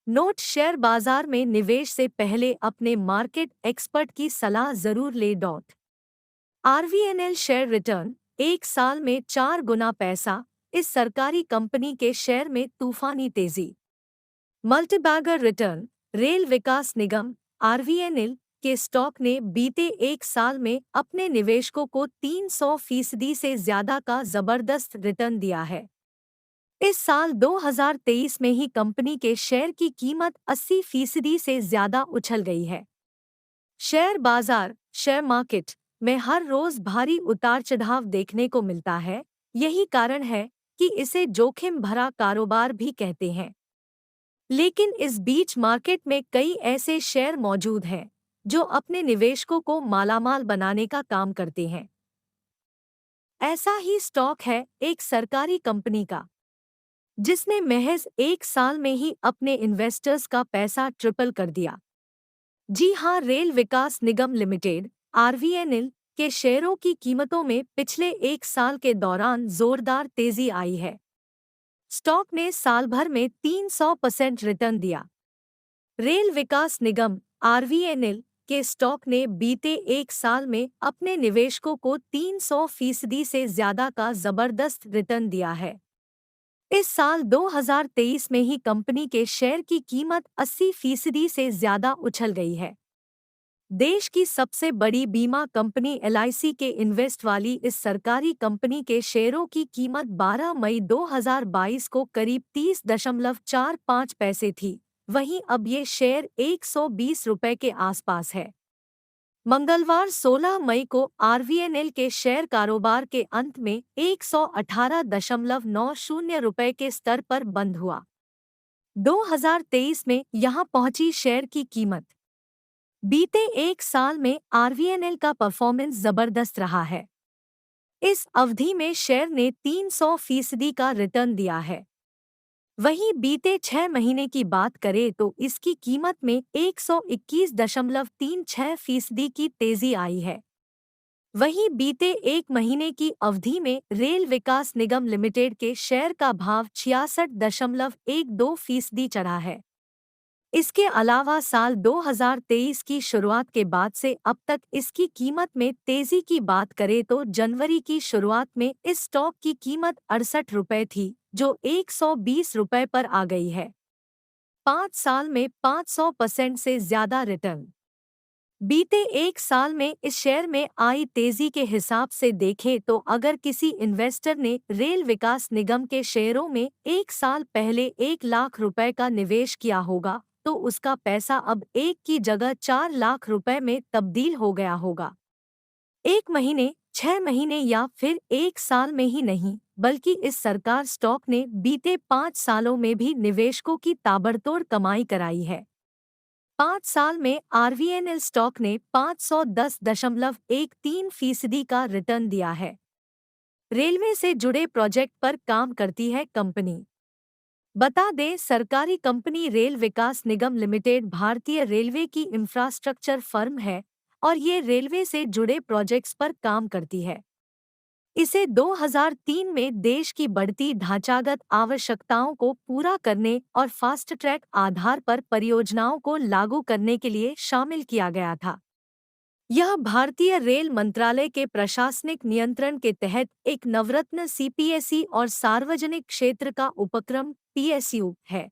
Note: share बाजार में निवेश से पहले अपने मार्केट एक्सपर्ट की सलाह जरूर ले। आरवीएनएल शेयर रिटर्न: एक साल में 4 गुना पैसा। इस सरकारी कंपनी के शेयर में तूफानी तेजी। मल्टीबैगर रिटर्न: रेल विकास निगम आरवीएनएल के स्टॉक ने बीते एक साल में अपने निवेशकों को 300% से ज्यादा का जबरदस्त रिटर्न दिया है। इस साल 2023 में ही कंपनी के शेयर की कीमत 80% से ज्यादा उछल गई है। शेयर बाजार, शेयर मार्केट में हर रोज भारी उतार चढ़ाव देखने को मिलता है। यही कारण है कि इसे जोखिम भरा कारोबार भी कहते हैं। लेकिन इस बीच मार्केट में कई ऐसे शेयर मौजूद हैं जो अपने निवेशकों को मालामाल बनाने का काम करते हैं। ऐसा ही स्टॉक है एक सरकारी कंपनी का, जिसने महज एक साल में ही अपने इन्वेस्टर्स का पैसा ट्रिपल कर दिया। जी हां, रेल विकास निगम लिमिटेड आरवीएनएल के शेयरों की कीमतों में पिछले एक साल के दौरान जोरदार तेजी आई है। स्टॉक ने साल भर में 300% रिटर्न दिया। रेल विकास निगम आरवीएनएल के स्टॉक ने बीते एक साल में अपने निवेशकों को 300% से ज्यादा का जबरदस्त रिटर्न दिया है। इस साल 2023 में ही कंपनी के शेयर की कीमत 80% से ज्यादा उछल गई है। देश की सबसे बड़ी बीमा कंपनी एलआईसी के इन्वेस्ट वाली इस सरकारी कंपनी के शेयरों की कीमत 12 मई 2022 को करीब 30.45 पैसे थी। वहीं अब ये शेयर 120 रुपए के आसपास है। मंगलवार 16 मई को आरवीएनएल के शेयर कारोबार के अंत में 118.90 रुपए के स्तर पर बंद हुआ। 2023 में यहां पहुंची शेयर की कीमत। बीते एक साल में आरवीएनएल का परफॉर्मेंस जबरदस्त रहा है। इस अवधि में शेयर ने 300% का रिटर्न दिया है। वहीं बीते 6 महीने की बात करें तो इसकी कीमत में 121.36% की तेजी आई है। वहीं बीते एक महीने की अवधि में रेल विकास निगम लिमिटेड के शेयर का भाव 66.12% चढ़ा है। इसके अलावा साल 2023 की शुरुआत के बाद से अब तक इसकी कीमत में तेजी की बात करें तो जनवरी की शुरुआत में इस स्टॉक की कीमत 68 रुपये थी, जो 120 रुपये पर आ गई है। 5 साल में 500% से ज्यादा रिटर्न। बीते एक साल में इस शेयर में आई तेजी के हिसाब से देखें तो अगर किसी इन्वेस्टर ने रेल विकास निगम के शेयरों में एक साल पहले 1 लाख रुपए का निवेश किया होगा तो उसका पैसा अब 1 की जगह 4 लाख रुपए में तब्दील हो गया होगा। 1 महीने, 6 महीने या फिर एक साल में ही नहीं, बल्कि इस सरकार स्टॉक ने बीते 5 सालों में भी निवेशकों की ताबड़तोड़ कमाई कराई है। 5 साल में आरवीएनएल स्टॉक ने 510.13% का रिटर्न दिया है। रेलवे से जुड़े प्रोजेक्ट पर काम करती है कंपनी। बता दें, सरकारी कंपनी रेल विकास निगम लिमिटेड भारतीय रेलवे की इंफ्रास्ट्रक्चर फर्म है और ये रेलवे से जुड़े प्रोजेक्ट्स पर काम करती है। इसे 2003 में देश की बढ़ती ढांचागत आवश्यकताओं को पूरा करने और फास्ट ट्रैक आधार पर परियोजनाओं को लागू करने के लिए शामिल किया गया था। यह भारतीय रेल मंत्रालय के प्रशासनिक नियंत्रण के तहत एक नवरत्न सीपीएसई और सार्वजनिक क्षेत्र का उपक्रम पीएसयू है।